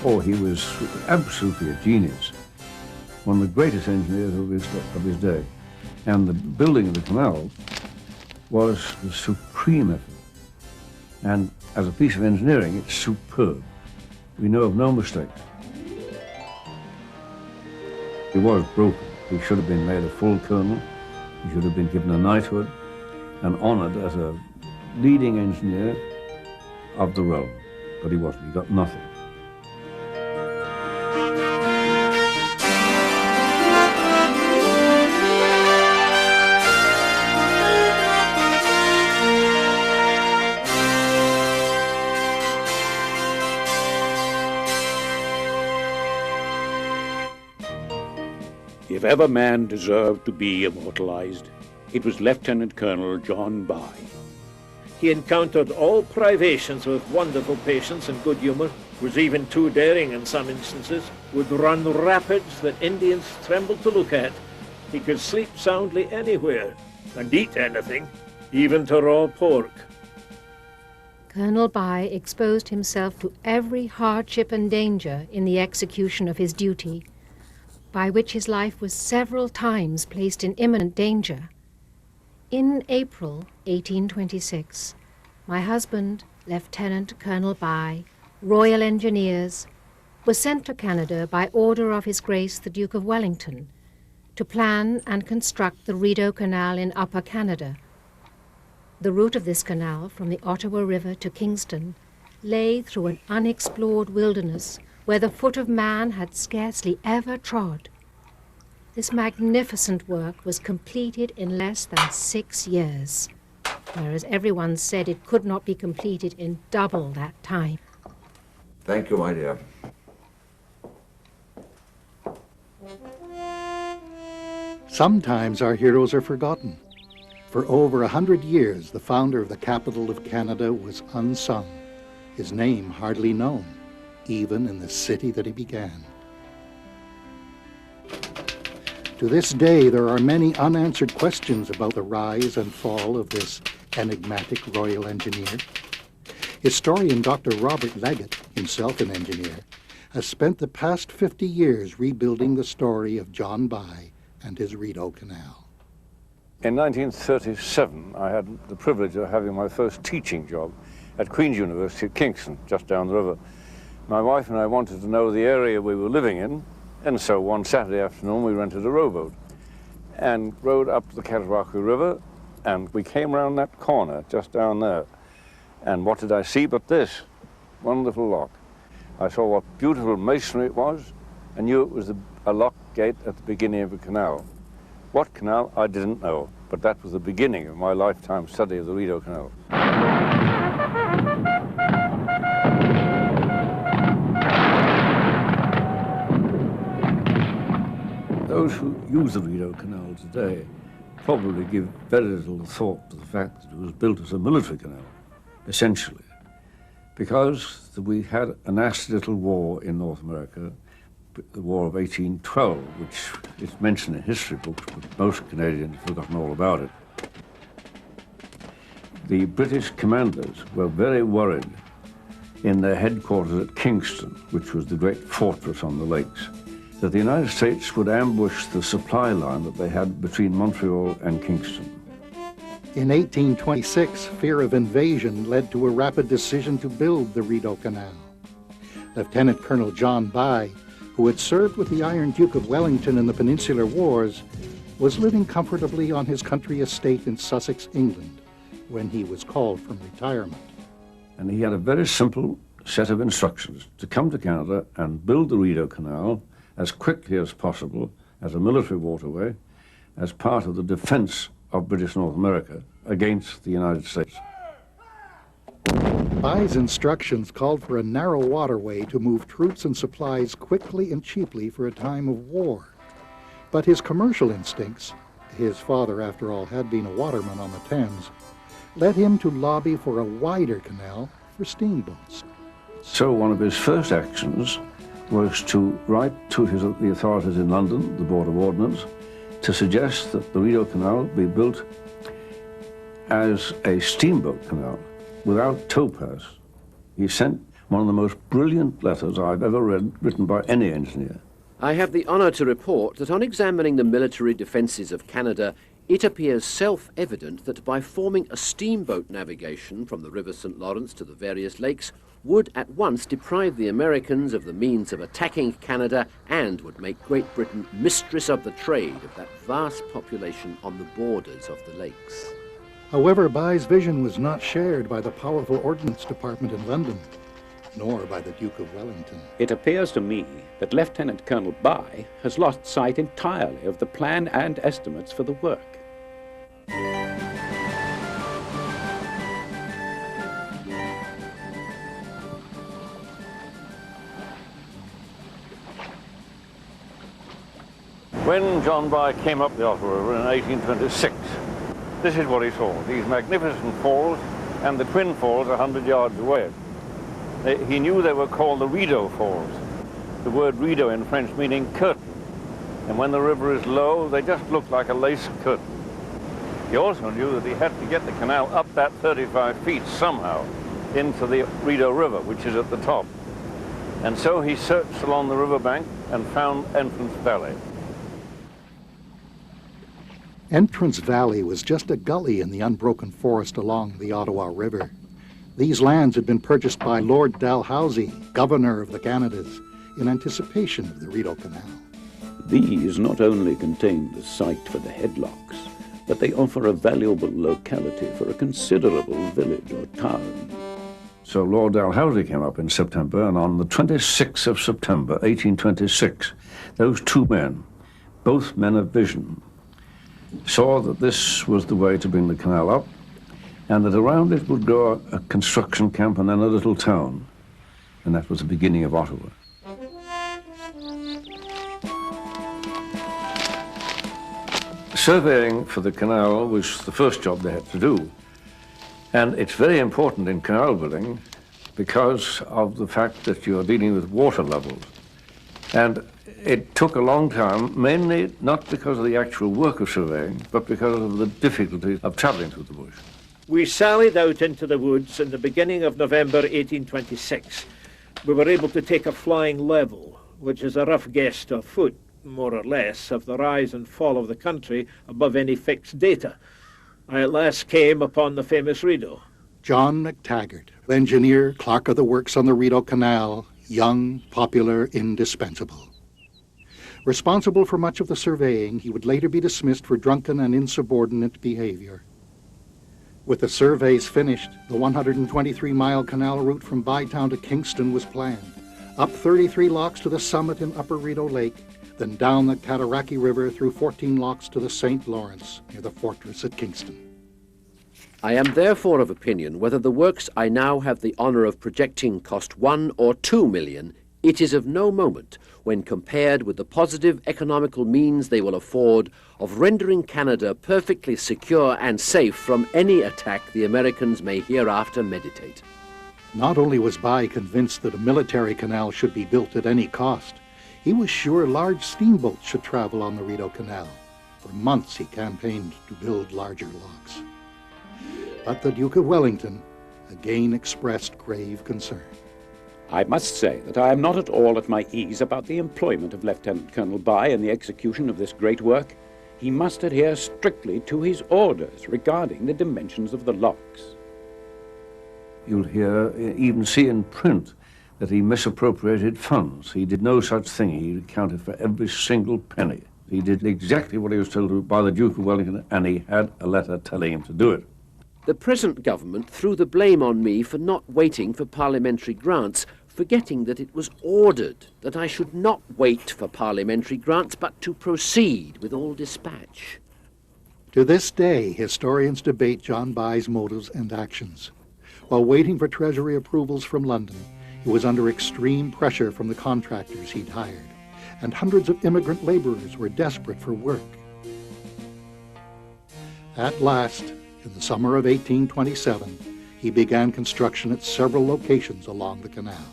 Oh, he was absolutely a genius, one of the greatest engineers of his day. And the building of the canal was the supreme effort. And as a piece of engineering, it's superb. We know of no mistakes. He was broken. He should have been made a full colonel. He should have been given a knighthood and honored as a leading engineer of the realm. But he wasn't. He got nothing. If ever man deserved to be immortalized, it was Lieutenant Colonel John By. He encountered all privations with wonderful patience and good humor, was even too daring in some instances, would run rapids that Indians trembled to look at. He could sleep soundly anywhere and eat anything, even to raw pork. Colonel By exposed himself to every hardship and danger in the execution of his duty, by which his life was several times placed in imminent danger. In April 1826, my husband, Lieutenant Colonel By, Royal Engineers, was sent to Canada by order of His Grace the Duke of Wellington to plan and construct the Rideau Canal in Upper Canada. The route of this canal from the Ottawa River to Kingston lay through an unexplored wilderness where the foot of man had scarcely ever trod. This magnificent work was completed in less than 6 years, whereas everyone said it could not be completed in double that time. Thank you, my dear. Sometimes our heroes are forgotten. For over 100 years, the founder of the capital of Canada was unsung, his name hardly known, even in the city that he began. To this day, there are many unanswered questions about the rise and fall of this enigmatic royal engineer. Historian Dr. Robert Legget, himself an engineer, has spent the past 50 years rebuilding the story of John By and his Rideau Canal. In 1937, I had the privilege of having my first teaching job at Queen's University at Kingston, just down the river. My wife and I wanted to know the area we were living in, and so one Saturday afternoon we rented a rowboat and rowed up the Catawba River, and we came round that corner just down there. And what did I see but this? One little lock. I saw what beautiful masonry it was and knew it was a lock gate at the beginning of a canal. What canal, I didn't know, but that was the beginning of my lifetime study of the Rideau Canal. Those who use the Rideau Canal today probably give very little thought to the fact that it was built as a military canal, essentially, because we had a nasty little war in North America, the War of 1812, which is mentioned in history books, but most Canadians have forgotten all about it. The British commanders were very worried in their headquarters at Kingston, which was the great fortress on the lakes, that the United States would ambush the supply line that they had between Montreal and Kingston. In 1826, fear of invasion led to a rapid decision to build the Rideau Canal. Lieutenant Colonel John By, who had served with the Iron Duke of Wellington in the Peninsular Wars, was living comfortably on his country estate in Sussex, England, when he was called from retirement. And he had a very simple set of instructions to come to Canada and build the Rideau Canal as quickly as possible as a military waterway, as part of the defense of British North America against the United States. By's instructions called for a narrow waterway to move troops and supplies quickly and cheaply for a time of war. But his commercial instincts, his father after all had been a waterman on the Thames, led him to lobby for a wider canal for steamboats. So one of his first actions was to write to the authorities in London, the Board of Ordnance, to suggest that the Rideau Canal be built as a steamboat canal without towpaths. He sent one of the most brilliant letters I've ever read, written by any engineer. I have the honour to report that on examining the military defences of Canada, it appears self-evident that by forming a steamboat navigation from the River St. Lawrence to the various lakes would at once deprive the Americans of the means of attacking Canada and would make Great Britain mistress of the trade of that vast population on the borders of the lakes. However, Bye's vision was not shared by the powerful Ordnance Department in London, nor by the Duke of Wellington. It appears to me that Lieutenant Colonel Bye has lost sight entirely of the plan and estimates for the work. When John Bye came up the Ottawa River in 1826, this is what he saw, these magnificent falls and the twin falls 100 yards away. He knew they were called the Rideau Falls, the word rideau in French meaning curtain. And when the river is low, they just look like a lace curtain. He also knew that he had to get the canal up that 35 feet somehow into the Rideau River, which is at the top. And so he searched along the riverbank and found Entrance Valley. Entrance Valley was just a gully in the unbroken forest along the Ottawa River. These lands had been purchased by Lord Dalhousie, Governor of the Canadas, in anticipation of the Rideau Canal. These not only contain the site for the headlocks, but they offer a valuable locality for a considerable village or town. So Lord Dalhousie came up in September, and on the 26th of September, 1826, those two men, both men of vision, saw that this was the way to bring the canal up, and that around it would go a construction camp and then a little town. And that was the beginning of Ottawa. Surveying for the canal was the first job they had to do. And it's very important in canal building because of the fact that you're dealing with water levels. And it took a long time, mainly not because of the actual work of surveying, but because of the difficulty of travelling through the bush. We sallied out into the woods in the beginning of November 1826. We were able to take a flying level, which is a rough guess to a foot, more or less, of the rise and fall of the country above any fixed data. I at last came upon the famous Rideau. John Mactaggert, engineer, clerk of the works on the Rideau Canal, young, popular, indispensable. Responsible for much of the surveying, he would later be dismissed for drunken and insubordinate behavior. With the surveys finished, the 123-mile canal route from Bytown to Kingston was planned, up 33 locks to the summit in Upper Rideau Lake, then down the Cataraqui River through 14 locks to the St. Lawrence, near the fortress at Kingston. I am therefore of opinion whether the works I now have the honour of projecting cost 1 or 2 million, it is of no moment when compared with the positive economical means they will afford of rendering Canada perfectly secure and safe from any attack the Americans may hereafter meditate. Not only was Bye convinced that a military canal should be built at any cost, he was sure large steamboats should travel on the Rideau Canal. For months he campaigned to build larger locks. But the Duke of Wellington again expressed grave concern. I must say that I am not at all at my ease about the employment of Lieutenant Colonel Bye in the execution of this great work. He must adhere strictly to his orders regarding the dimensions of the locks. You'll hear, even see in print, that he misappropriated funds. He did no such thing. He accounted for every single penny. He did exactly what he was told to by the Duke of Wellington, and he had a letter telling him to do it. The present government threw the blame on me for not waiting for parliamentary grants, forgetting that it was ordered that I should not wait for parliamentary grants, but to proceed with all dispatch. To this day, historians debate John Bye's motives and actions. While waiting for Treasury approvals from London, he was under extreme pressure from the contractors he'd hired, and hundreds of immigrant laborers were desperate for work. At last, in the summer of 1827, he began construction at several locations along the canal.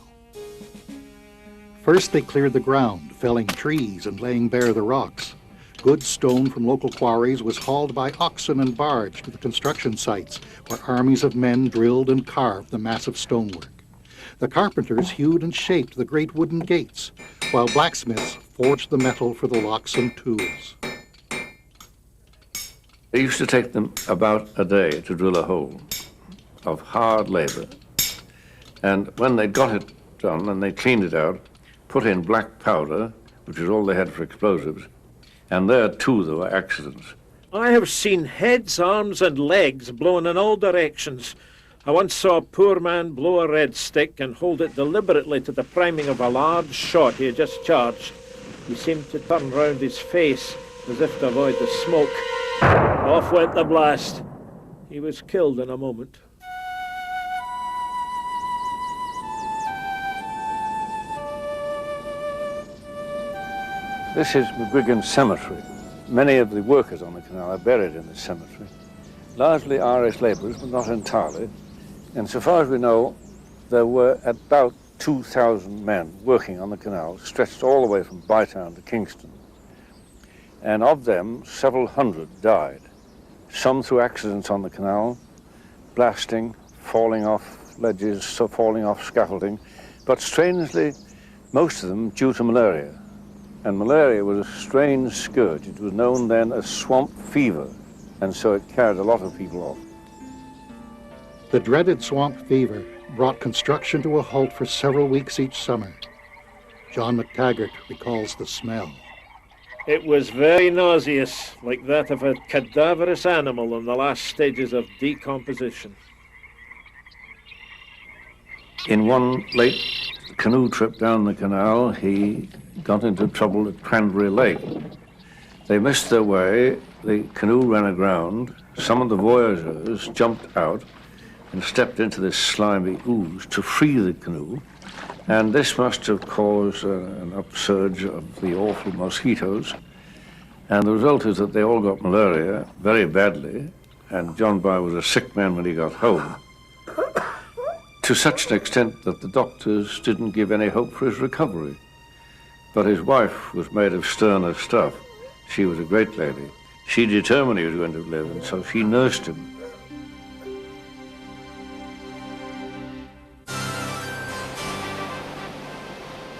First, they cleared the ground, felling trees and laying bare the rocks. Good stone from local quarries was hauled by oxen and barge to the construction sites, where armies of men drilled and carved the massive stonework. The carpenters hewed and shaped the great wooden gates, while blacksmiths forged the metal for the locks and tools. It used to take them about a day to drill a hole of hard labor. And when they got it done and they cleaned it out, put in black powder, which was all they had for explosives, and there too there were accidents. I have seen heads, arms, and legs blown in all directions. I once saw a poor man blow a red stick and hold it deliberately to the priming of a large shot he had just charged. He seemed to turn round his face as if to avoid the smoke. Off went the blast. He was killed in a moment. This is McGuigan Cemetery. Many of the workers on the canal are buried in this cemetery. Largely Irish labourers, but not entirely. And so far as we know, there were about 2,000 men working on the canal, stretched all the way from Bytown to Kingston. And of them, several hundred died. Some through accidents on the canal, blasting, falling off ledges, so falling off scaffolding, but strangely, most of them due to malaria. And malaria was a strange scourge. It was known then as swamp fever, and so it carried a lot of people off. The dreaded swamp fever brought construction to a halt for several weeks each summer. John Mactaggert recalls the smell. It was very nauseous, like that of a cadaverous animal in the last stages of decomposition. In one late canoe trip down the canal, he got into trouble at Cranberry Lake. They missed their way, the canoe ran aground, some of the voyageurs jumped out and stepped into this slimy ooze to free the canoe, and this must have caused an upsurge of the awful mosquitoes, and the result is that they all got malaria very badly, and John By was a sick man when he got home, to such an extent that the doctors didn't give any hope for his recovery. But his wife was made of sterner stuff. She was a great lady. She determined he was going to live, and so she nursed him.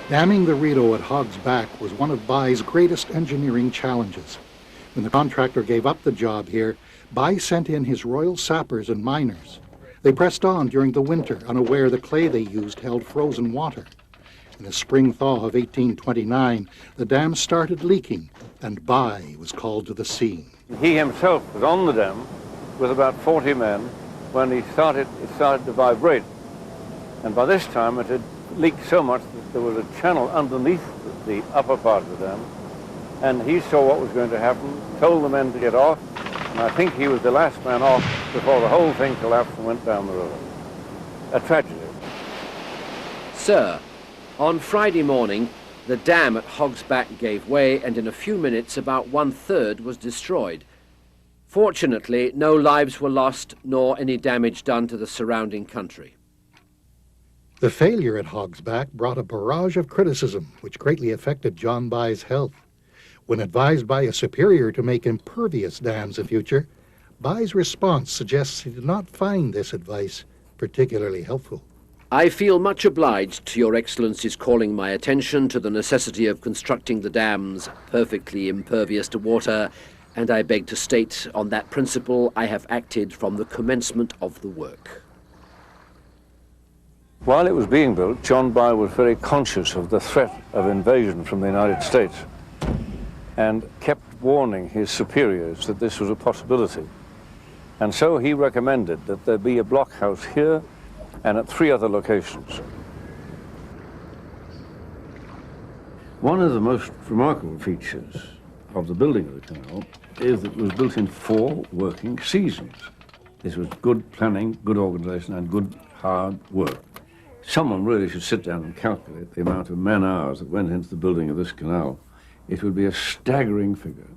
Damming the Rideau at Hogsback was one of By's greatest engineering challenges. When the contractor gave up the job here, By sent in his royal sappers and miners. They pressed on during the winter, unaware the clay they used held frozen water. In the spring thaw of 1829, the dam started leaking, and By was called to the scene. He himself was on the dam with about 40 men when it started to vibrate. And by this time it had leaked so much that there was a channel underneath the upper part of the dam, and he saw what was going to happen, told the men to get off, and I think he was the last man off before the whole thing collapsed and went down the river. A tragedy. Sir, on Friday morning, the dam at Hogsback gave way, and in a few minutes about 1/3 was destroyed. Fortunately, no lives were lost, nor any damage done to the surrounding country. The failure at Hogsback brought a barrage of criticism, which greatly affected John By's health. When advised by a superior to make impervious dams in future, By's response suggests he did not find this advice particularly helpful. I feel much obliged to Your Excellency's calling my attention to the necessity of constructing the dams perfectly impervious to water, and I beg to state on that principle I have acted from the commencement of the work. While it was being built, John By was very conscious of the threat of invasion from the United States and kept warning his superiors that this was a possibility. And so he recommended that there be a blockhouse here and at 3 other locations. One of the most remarkable features of the building of the canal is that it was built in 4 working seasons. This was good planning, good organization, and good hard work. Someone really should sit down and calculate the amount of man-hours that went into the building of this canal. It would be a staggering figure.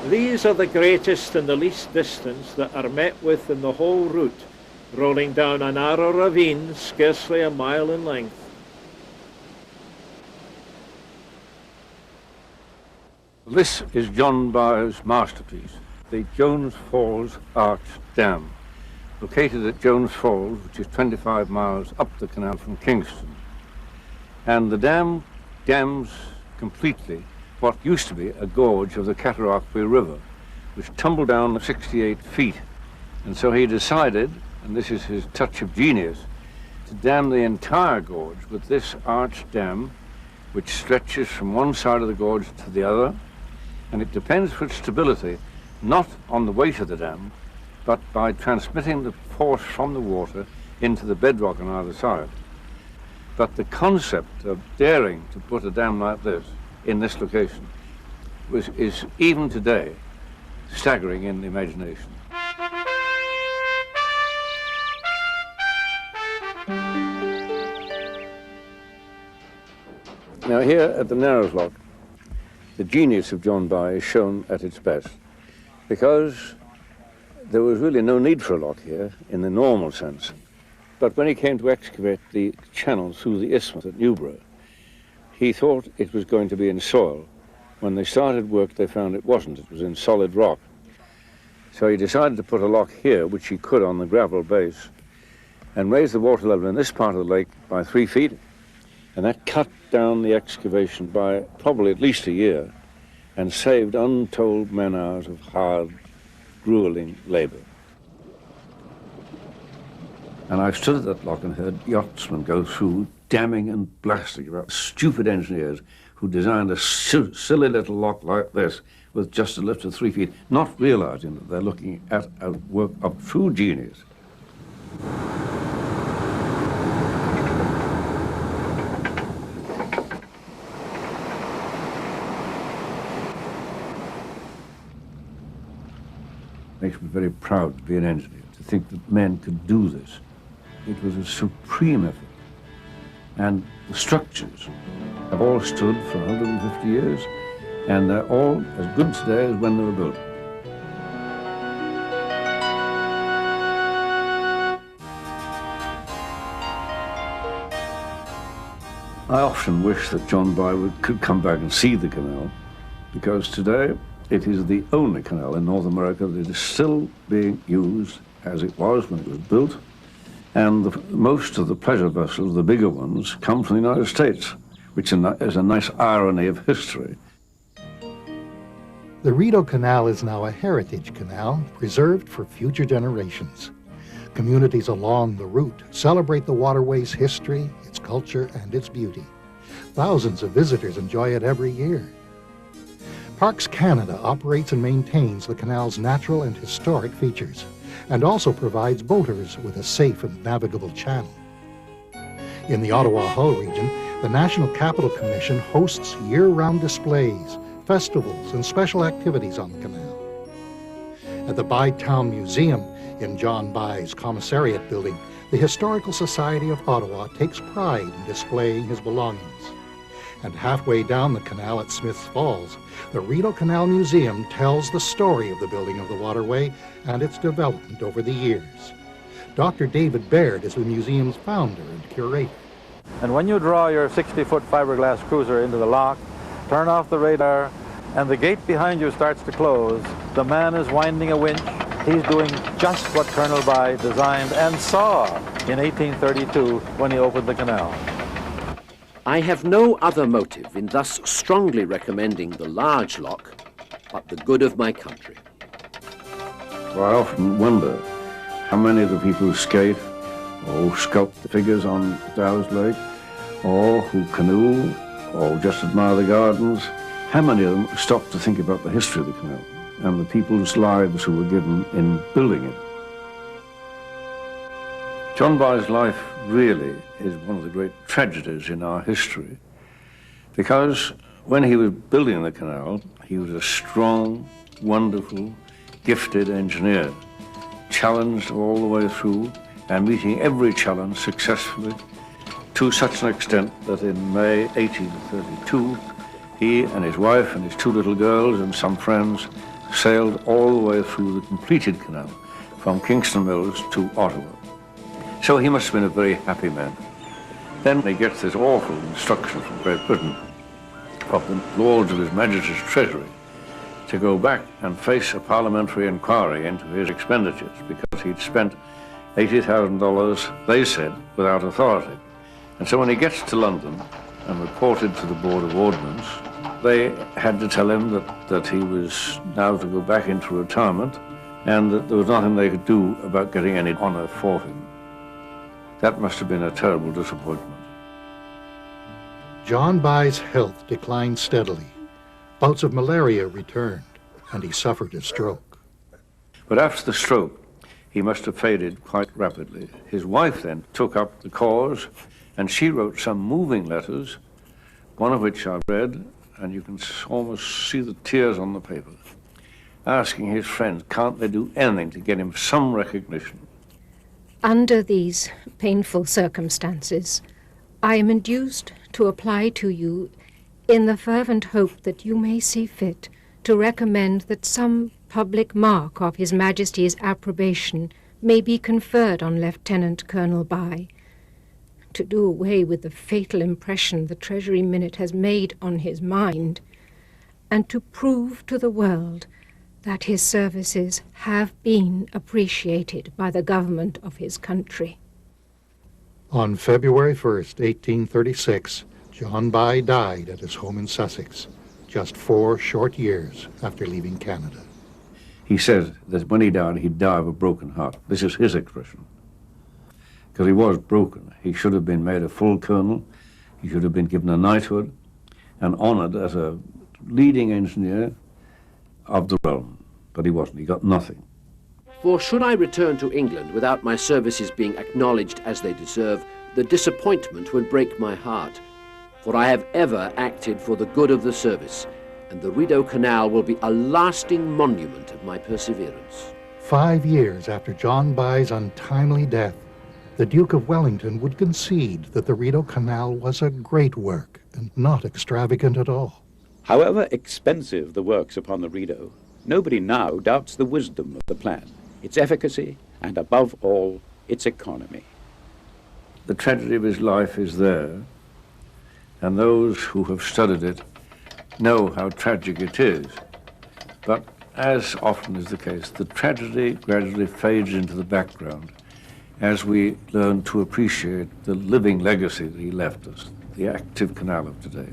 These are the greatest and the least distance that are met with in the whole route, rolling down a narrow ravine scarcely a mile in length. This is John By's masterpiece, the Jones Falls Arch Dam, located at Jones Falls, which is 25 miles up the canal from Kingston. And the dam dams completely what used to be a gorge of the Cataraqui River, which tumbled down 68 feet. And so he decided, and this is his touch of genius, to dam the entire gorge with this arch dam, which stretches from one side of the gorge to the other, and it depends for its stability not on the weight of the dam, but by transmitting the force from the water into the bedrock on either side. But the concept of daring to put a dam like this in this location is even today staggering in the imagination. Now here at the Narrows Lock, the genius of John By is shown at its best, because there was really no need for a lock here in the normal sense. But when he came to excavate the channel through the isthmus at Newborough, he thought it was going to be in soil. When they started work, they found it wasn't. It was in solid rock. So he decided to put a lock here, which he could on the gravel base, and raise the water level in this part of the lake by 3 feet. And that cut down the excavation by probably at least a year and saved untold man-hours of hard, grueling labor. And I've stood at that lock and heard yachtsmen go through damming and blasting about stupid engineers who designed a silly little lock like this with just a lift of 3 feet, not realizing that they're looking at a work of true genius. Makes me very proud to be an engineer, to think that men could do this. It was a supreme effort. And the structures have all stood for 150 years, and they're all as good today as when they were built. I often wish that John By could come back and see the canal, because today it is the only canal in North America that is still being used as it was when it was built. And most of the pleasure vessels, the bigger ones, come from the United States, which is a nice irony of history. The Rideau Canal is now a heritage canal, preserved for future generations. Communities along the route celebrate the waterway's history, its culture, and its beauty. Thousands of visitors enjoy it every year. Parks Canada operates and maintains the canal's natural and historic features, and also provides boaters with a safe and navigable channel. In the Ottawa-Hull region, the National Capital Commission hosts year-round displays, festivals, and special activities on the canal. At the Bytown Museum in John By's Commissariat building, the Historical Society of Ottawa takes pride in displaying his belongings. And halfway down the canal at Smiths Falls, the Rideau Canal Museum tells the story of the building of the waterway and its development over the years. Dr. David Baird is the museum's founder and curator. And when you draw your 60-foot fiberglass cruiser into the lock, turn off the radar, and the gate behind you starts to close, the man is winding a winch. He's doing just what Colonel By designed and saw in 1832 when he opened the canal. I have no other motive in thus strongly recommending the large lock but the good of my country. Well, I often wonder how many of the people who skate or who sculpt the figures on Dow's Lake or who canoe or just admire the gardens, how many of them stop to think about the history of the canal and the people's lives who were given in building it. John By's life really is one of the great tragedies in our history, because when he was building the canal, he was a strong, wonderful, gifted engineer, challenged all the way through and meeting every challenge successfully, to such an extent that in May 1832, he and his wife and his 2 little girls and some friends sailed all the way through the completed canal from Kingston Mills to Ottawa. So he must have been a very happy man. Then he gets this awful instruction from Great Britain, from the Lords of His Majesty's Treasury, to go back and face a parliamentary inquiry into his expenditures because he'd spent $80,000, they said, without authority. And so when he gets to London and reported to the Board of Ordnance, they had to tell him that he was now to go back into retirement and that there was nothing they could do about getting any honour for him. That must have been a terrible disappointment. John Bye's health declined steadily. Bouts of malaria returned, and he suffered a stroke. But after the stroke, he must have faded quite rapidly. His wife then took up the cause, and she wrote some moving letters, one of which I read, and you can almost see the tears on the paper, asking his friends, can't they do anything to get him some recognition? Under these painful circumstances, I am induced to apply to you in the fervent hope that you may see fit to recommend that some public mark of His Majesty's approbation may be conferred on Lieutenant Colonel Bye, to do away with the fatal impression the Treasury Minute has made on his mind, and to prove to the world that his services have been appreciated by the government of his country. On February 1st, 1836, John Bye died at his home in Sussex, just 4 short years after leaving Canada. He said that when he died, he'd die of a broken heart. This is his expression. Because he was broken. He should have been made a full colonel. He should have been given a knighthood and honoured as a leading engineer of the realm. But he wasn't. He got nothing. For should I return to England without my services being acknowledged as they deserve, the disappointment would break my heart. For I have ever acted for the good of the service, and the Rideau Canal will be a lasting monument of my perseverance. 5 years after John Bye's untimely death, the Duke of Wellington would concede that the Rideau Canal was a great work and not extravagant at all. However expensive the works upon the Rideau, nobody now doubts the wisdom of the plan, its efficacy, and above all, its economy. The tragedy of his life is there, and those who have studied it know how tragic it is. But as often is the case, the tragedy gradually fades into the background as we learn to appreciate the living legacy that he left us, the active canal of today.